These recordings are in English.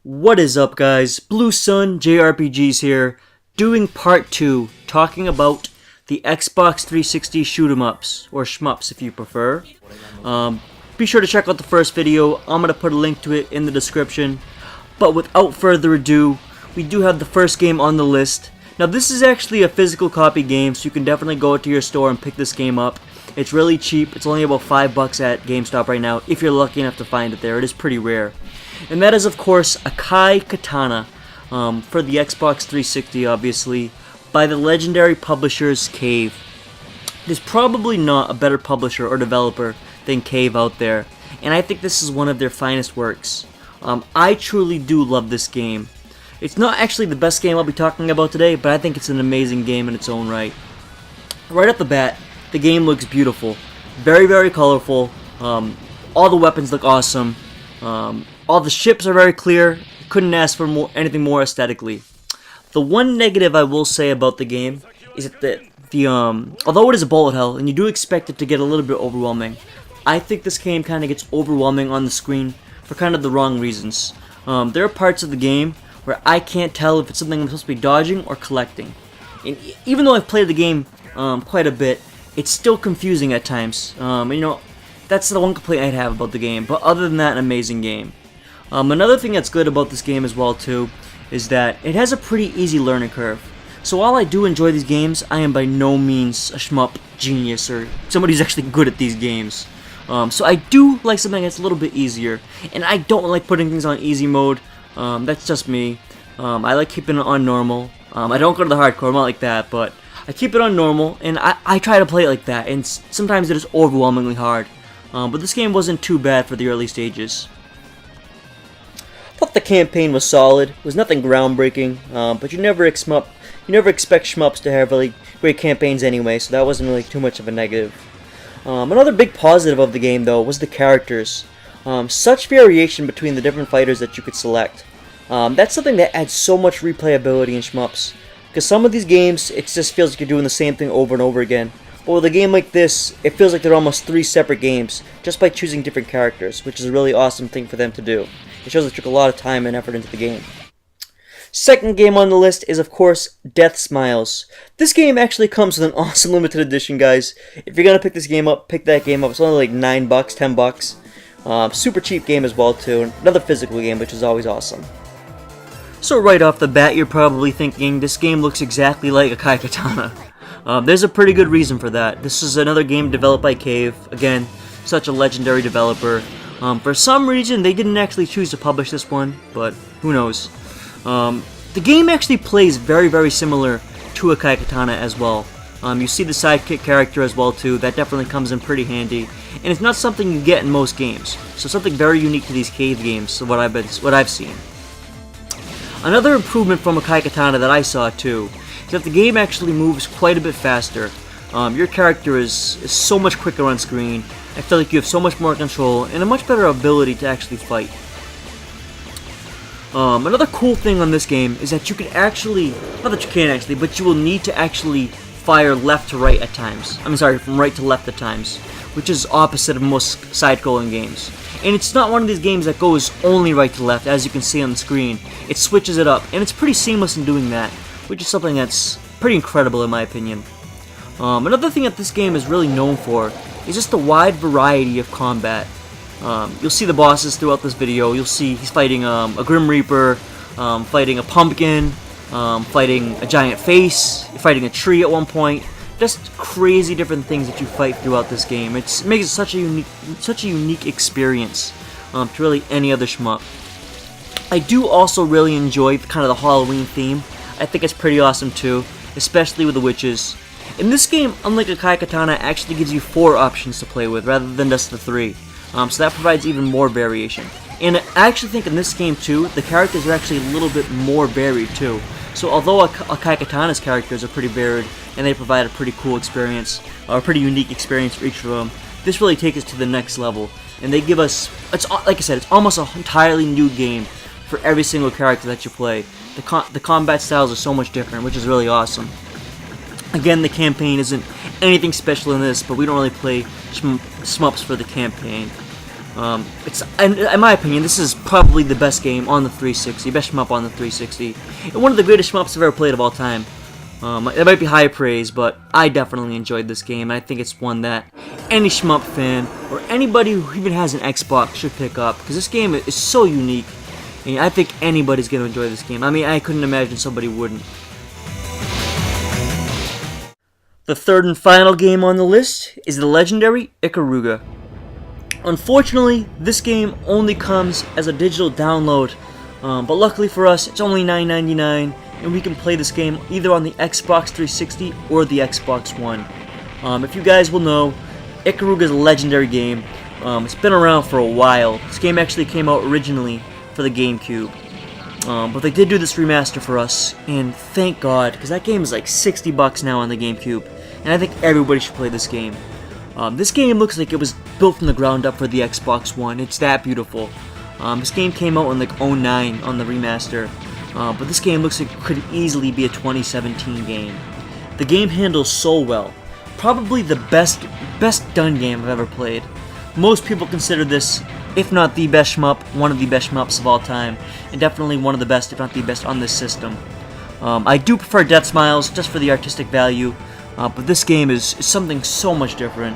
What is up, guys? Blue Sun Jrpgs here, doing part 2, talking about the Xbox 360 shoot 'em ups, or shmups if you prefer. Be sure to check out the first video. I'm going to put a link to it in the description. But without further ado, we do have the first game on the list. Now this is actually a physical copy game, so you can definitely go to your store and pick this game up. It's really cheap. It's only about $5 at GameStop right now, if you're lucky enough to find it there. It is pretty rare. And that is, of course, Akai Katana, for the Xbox 360, obviously, by the legendary publishers Cave. There's probably not a better publisher or developer than Cave out there, and I think this is one of their finest works. I truly do love this game. It's not actually the best game I'll be talking about today, but I think it's an amazing game in its own right. Right off the bat, the game looks beautiful. Very, very colorful. All the weapons look awesome. All the ships are very clear. Couldn't ask for anything more aesthetically. The one negative I will say about the game is that although it is a bullet hell and you do expect it to get a little bit overwhelming, I think this game kind of gets overwhelming on the screen for kind of the wrong reasons. There are parts of the game where I can't tell if it's something I'm supposed to be dodging or collecting. And even though I've played the game quite a bit, it's still confusing at times. That's the one complaint I'd have about the game. But other than that, an amazing game. Another thing that's good about this game as well too is that it has a pretty easy learning curve. So while I do enjoy these games, I am by no means a shmup genius or somebody who's actually good at these games. So I do like something that's a little bit easier, and I don't like putting things on easy mode. That's just me. I like keeping it on normal. I don't go to the hardcore, I'm not like that, but I keep it on normal, and I try to play it like that, and sometimes it is overwhelmingly hard. But this game wasn't too bad for the early stages. Thought the campaign was solid. It was nothing groundbreaking, but you never expect shmups to have really great campaigns anyway, so that wasn't really too much of a negative. Another big positive of the game, though, was the characters. Such variation between the different fighters that you could select. That's something that adds so much replayability in shmups. Because some of these games, it just feels like you're doing the same thing over and over again. But with a game like this, it feels like they're almost 3 separate games, just by choosing different characters, which is a really awesome thing for them to do. It shows they took a lot of time and effort into the game. Second game on the list is, of course, DeathSmiles. This game actually comes with an awesome limited edition, guys. If you're gonna pick this game up, pick that game up. It's only like $9, $10. Super cheap game as well, too. Another physical game, which is always awesome. So right off the bat, you're probably thinking, this game looks exactly like Akai Katana. There's a pretty good reason for that. This is another game developed by Cave. Again, such a legendary developer. For some reason, they didn't actually choose to publish this one, but who knows. The game actually plays very, very similar to Akai Katana as well. You see the sidekick character as well too. That definitely comes in pretty handy, and it's not something you get in most games. So something very unique to these Cave games, what I've seen. Another improvement from Akai Katana that I saw too is that the game actually moves quite a bit faster. Your character is so much quicker on screen. I feel like you have so much more control and a much better ability to actually fight. Another cool thing on this game is that you can actually, not that you can actually, but you will need to actually fire left to right at times. I'm sorry, from right to left at times, which is opposite of most side-scrolling games. And it's not one of these games that goes only right to left, as you can see on the screen. It switches it up, and it's pretty seamless in doing that, which is something that's pretty incredible in my opinion. Another thing that this game is really known for is just the wide variety of combat. You'll see the bosses throughout this video. You'll see he's fighting a Grim Reaper, fighting a pumpkin, fighting a giant face, fighting a tree at one point. Just crazy different things that you fight throughout this game. It makes it such a unique experience to really any other shmup. I do also really enjoy kind of the Halloween theme. I think it's pretty awesome too, especially with the witches. In this game, unlike Akai Katana, it actually gives you 4 options to play with rather than just the 3. So that provides even more variation. And I actually think in this game too, the characters are actually a little bit more varied too. So although Akai Katana's characters are pretty varied and they provide a pretty cool experience, or a pretty unique experience for each of them, this really takes us to the next level. And they give us, like I said, it's almost an entirely new game for every single character that you play. The combat styles are so much different, which is really awesome. Again, the campaign isn't anything special in this, but we don't really play shmups for the campaign. In my opinion, this is probably the best game on the 360, best shmup on the 360, and one of the greatest shmups I've ever played of all time. It might be high praise, but I definitely enjoyed this game, and I think it's one that any shmup fan, or anybody who even has an Xbox should pick up, because this game is so unique, and I think anybody's going to enjoy this game. I mean, I couldn't imagine somebody wouldn't. The third and final game on the list is the legendary Ikaruga. Unfortunately, this game only comes as a digital download, but luckily for us, it's only $9.99, and we can play this game either on the Xbox 360 or the Xbox One. If you guys will know, Ikaruga is a legendary game. It's been around for a while. This game actually came out originally for the GameCube, but they did do this remaster for us, and thank God, because that game is like $60 now on the GameCube, and I think everybody should play this game. This game looks like it was built from the ground up for the Xbox One. It's that beautiful. This game came out in like '09 on the remaster, but this game looks like it could easily be a 2017 game. The game handles so well. Probably the best done game I've ever played. Most people consider this, if not the best shmup, one of the best shmups of all time, and definitely one of the best, if not the best, on this system. I do prefer DeathSmiles just for the artistic value, but this game is something so much different.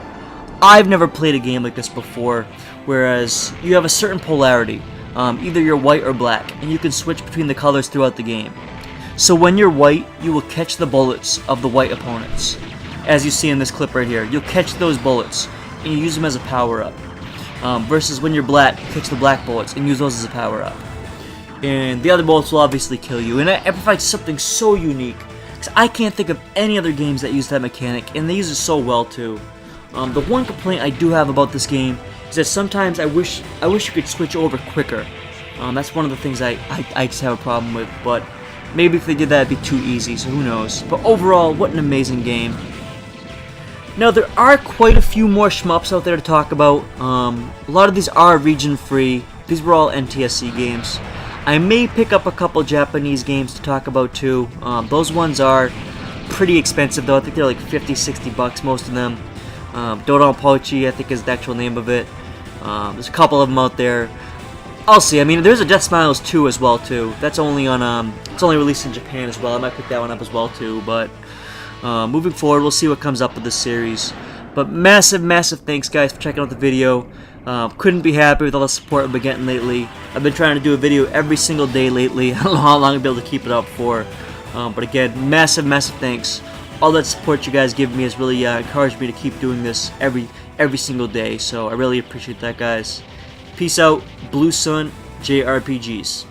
I've never played a game like this before, whereas you have a certain polarity. Either you're white or black, and you can switch between the colors throughout the game. So when you're white, you will catch the bullets of the white opponents. As you see in this clip right here, you'll catch those bullets, and you use them as a power-up. Versus when you're black, you catch the black bullets, and use those as a power-up. And the other bullets will obviously kill you, and it provides something so unique. Because I can't think of any other games that use that mechanic, and they use it so well too. The one complaint I do have about this game is that sometimes I wish you could switch over quicker. That's one of the things I just have a problem with, but maybe if they did that it'd be too easy, so who knows. But overall, what an amazing game. Now there are quite a few more shmups out there to talk about. A lot of these are region free. These were all NTSC games. I may pick up a couple Japanese games to talk about too. Those ones are pretty expensive though. I think they're like $50-$60 most of them. Dodon Pochi, I think is the actual name of it. There's a couple of them out there. I'll see. I mean, there's a DeathSmiles 2 as well too. That's only on it's only released in Japan as well. I might pick that one up as well too. But moving forward, we'll see what comes up with this series. But massive thanks guys for checking out the video. Couldn't be happy with all the support I've been getting lately. I've been trying to do a video every single day lately. I don't know how long I'll be able to keep it up for. But again, massive thanks. All that support you guys give me has really encouraged me to keep doing this every single day. So I really appreciate that, guys. Peace out. Blue Sun, Jrpgs.